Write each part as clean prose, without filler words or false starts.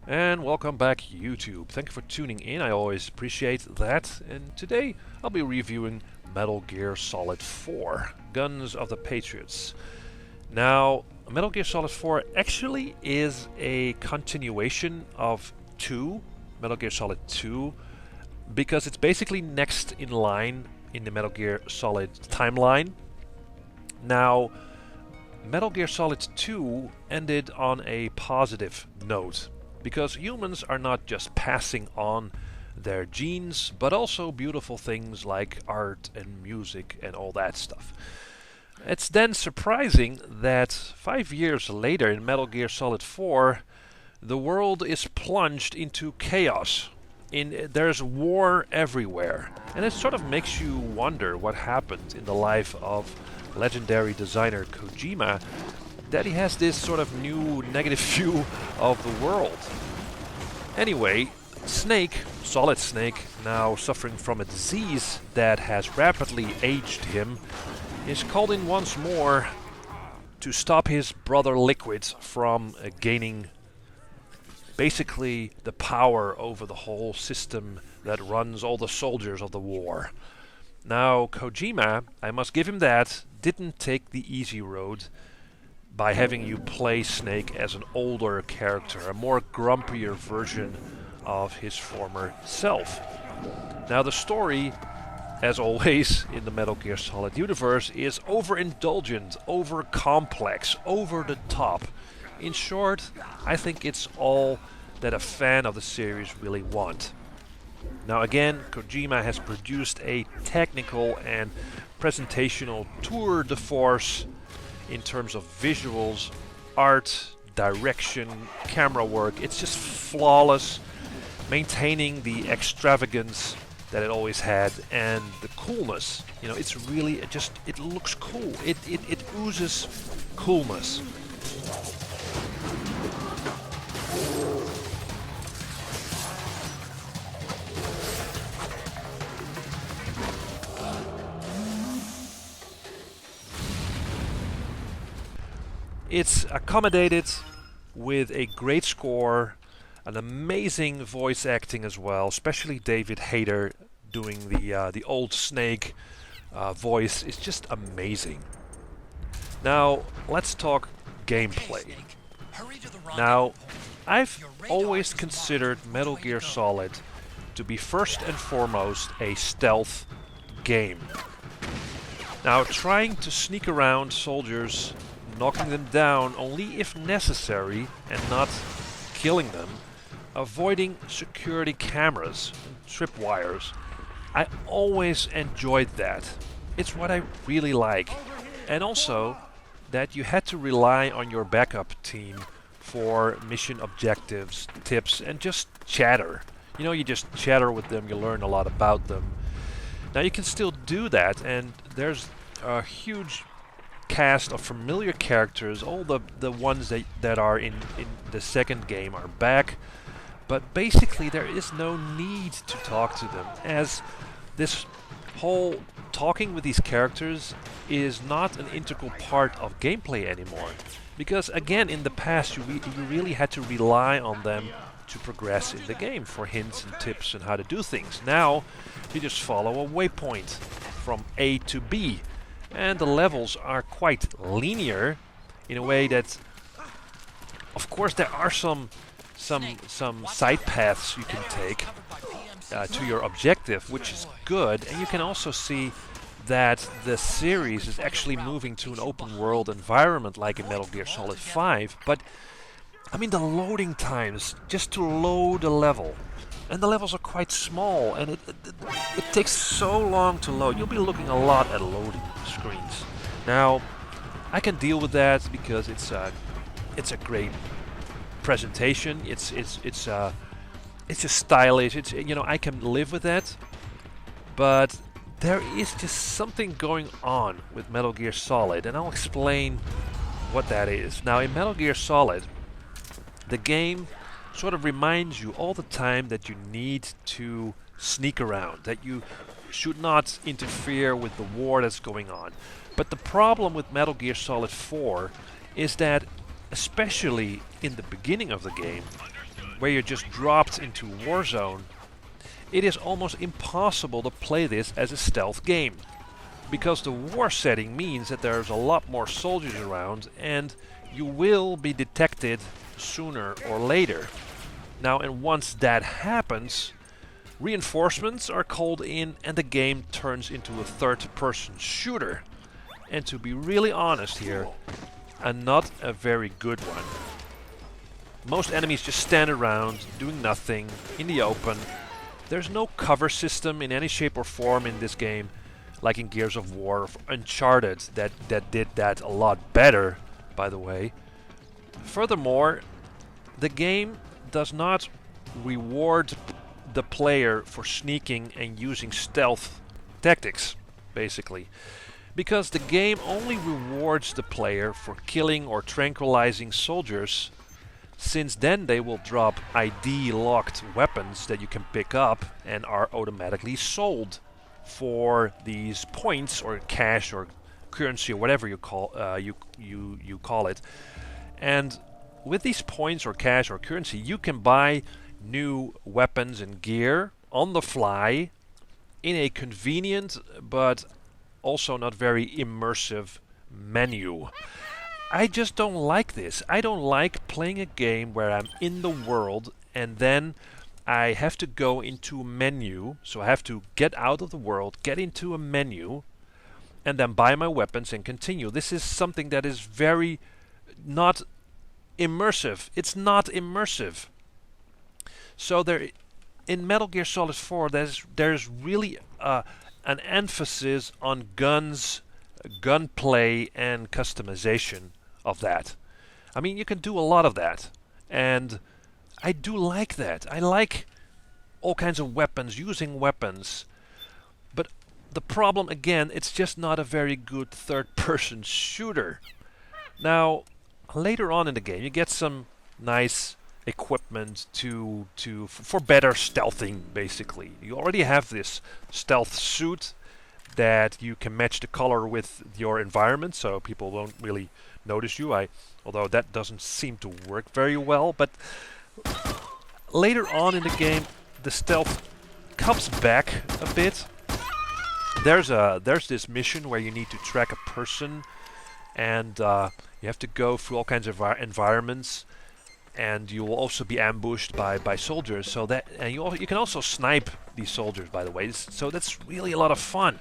And welcome back YouTube. Thank you for tuning in, I always appreciate that. And today I'll be reviewing Metal Gear Solid 4, Guns of the Patriots. Now, Metal Gear Solid 4 actually is a continuation of 2, Metal Gear Solid 2, because it's basically next in line in the Metal Gear Solid timeline. Now, Metal Gear Solid 2 ended on a positive note, because humans are not just passing on their genes, but also beautiful things like art and music and all that stuff. It's then surprising that 5 years later in Metal Gear Solid 4, the world is plunged into chaos. There's war everywhere, and it sort of makes you wonder what happened in the life of legendary designer Kojima, that he has this sort of new negative view of the world. Anyway, Snake, Solid Snake, now suffering from a disease that has rapidly aged him, is called in once more to stop his brother Liquid from gaining basically the power over the whole system that runs all the soldiers of the war. Now, Kojima, I must give him that, didn't take the easy road by having you play Snake as an older character, a more grumpier version of his former self. Now, the story, as always in the Metal Gear Solid universe, is overindulgent, over-complex, over the top. In short, I think it's all that a fan of the series really want. Now again, Kojima has produced a technical and presentational tour de force in terms of visuals, art, direction, camera work. It's just flawless, maintaining the extravagance that it always had and the coolness. You know, it's really it looks cool. It oozes coolness. It's accommodated with a great score, an amazing voice acting as well, especially David Hayter doing the old Snake voice is just amazing. Now, let's talk gameplay. Now, I've always considered Metal Gear Solid to be first and foremost a stealth game. Now, trying to sneak around soldiers, knocking them down only if necessary and not killing them, avoiding security cameras, tripwires. I always enjoyed that. It's what I really like. And also that you had to rely on your backup team for mission objectives, tips, and just chatter. You know, you just chatter with them, you learn a lot about them. Now you can still do that, and there's a huge cast of familiar characters. All the ones that are in the second game are back, but basically there is no need to talk to them, as this whole talking with these characters is not an integral part of gameplay anymore, because again, in the past you really had to rely on them to progress in the game for hints and tips and how to do things. Now you just follow a waypoint from A to B, and the levels are quite linear in a way that, of course, there are some side paths you can take to your objective, which is good. And you can also see that the series is actually moving to an open world environment like in Metal Gear Solid 5. But I mean, the loading times just to load a level, and the levels are quite small, and it takes so long to load. You'll be looking a lot at loading screens. Now, I can deal with that because it's a great presentation. It's just stylish. It's, you know, I can live with that. But there is just something going on with Metal Gear Solid, and I'll explain what that is. Now, in Metal Gear Solid, the game sort of reminds you all the time that you need to sneak around, that you should not interfere with the war that's going on. But the problem with Metal Gear Solid 4 is that, especially in the beginning of the game, where you're just dropped into Warzone, it is almost impossible to play this as a stealth game. Because the war setting means that there's a lot more soldiers around and you will be detected sooner or later. Now, and once that happens, reinforcements are called in and the game turns into a third-person shooter. And to be really honest here, not a very good one. Most enemies just stand around doing nothing in the open. There's no cover system in any shape or form in this game, like in Gears of War or Uncharted that did that a lot better, by the way. Furthermore, the game does not reward the player for sneaking and using stealth tactics, basically. Because the game only rewards the player for killing or tranquilizing soldiers, since then they will drop ID-locked weapons that you can pick up and are automatically sold for these points or cash or currency or whatever you call you call it. And with these points or cash or currency, you can buy new weapons and gear on the fly in a convenient but also not very immersive menu. I just don't like this. I don't like playing a game where I'm in the world and then I have to go into a menu. So I have to get out of the world, get into a menu, and then buy my weapons and continue. This is something that is very not immersive. It's not immersive. So there, in Metal Gear Solid 4, there's really an emphasis on guns, gunplay, and customization of that. I mean, you can do a lot of that, and I do like that. I like all kinds of weapons, using weapons, but the problem, again, it's just not a very good third-person shooter. Now, later on in the game, you get some nice equipment for better stealthing, basically. You already have this stealth suit that you can match the color with your environment, so people won't really notice you. Although that doesn't seem to work very well, but later on in the game, the stealth comes back a bit. There's this mission where you need to track a person, and you have to go through all kinds of environments. And you will also be ambushed by soldiers. So that, and you can also snipe these soldiers, by the way. So that's really a lot of fun.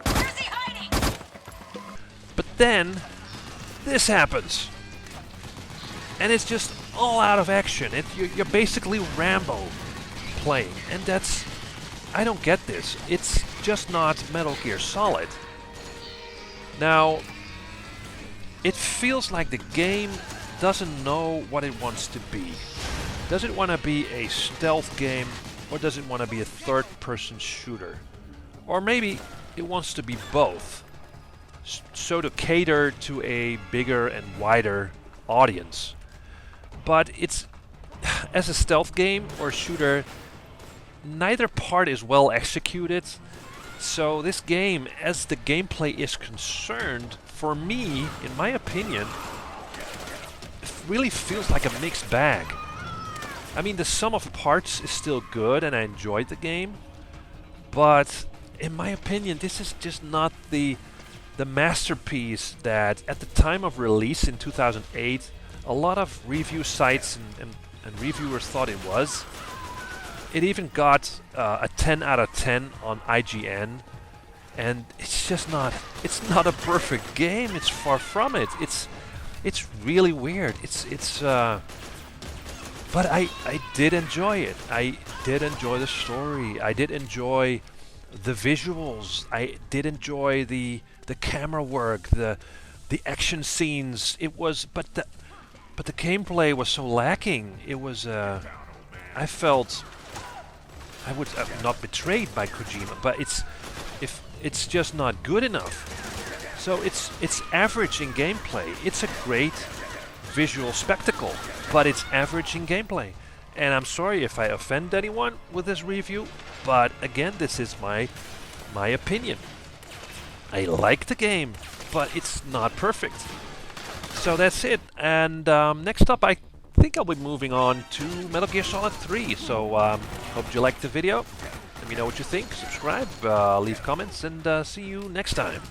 Where's he hiding? But then this happens, and it's just all out of action. You're basically Rambo playing, and I don't get this. It's just not Metal Gear Solid. Now, it feels like the game doesn't know what it wants to be. Does it want to be a stealth game, or does it want to be a third-person shooter? Or maybe it wants to be both, so to cater to a bigger and wider audience. But it's, as a stealth game or shooter, neither part is well executed. So this game, as the gameplay is concerned, for me, in my opinion, really feels like a mixed bag. I mean, the sum of parts is still good and I enjoyed the game, but in my opinion, this is just not the masterpiece that at the time of release in 2008, a lot of review sites and reviewers thought it was. It even got a 10 out of 10 on IGN, and it's just not a perfect game. It's far from it. It's really weird. But I did enjoy it. I did enjoy the story. I did enjoy the visuals. I did enjoy the camera work, the action scenes. But the gameplay was so lacking. It was I felt I would not betrayed by Kojima, but it's just not good enough. So it's average in gameplay. It's a great visual spectacle, but it's average in gameplay. And I'm sorry if I offend anyone with this review, but again, this is my opinion. I like the game, but it's not perfect. So that's it. And next up, I think I'll be moving on to Metal Gear Solid 3. So hope you liked the video. Let me know what you think. Subscribe, leave comments, and see you next time.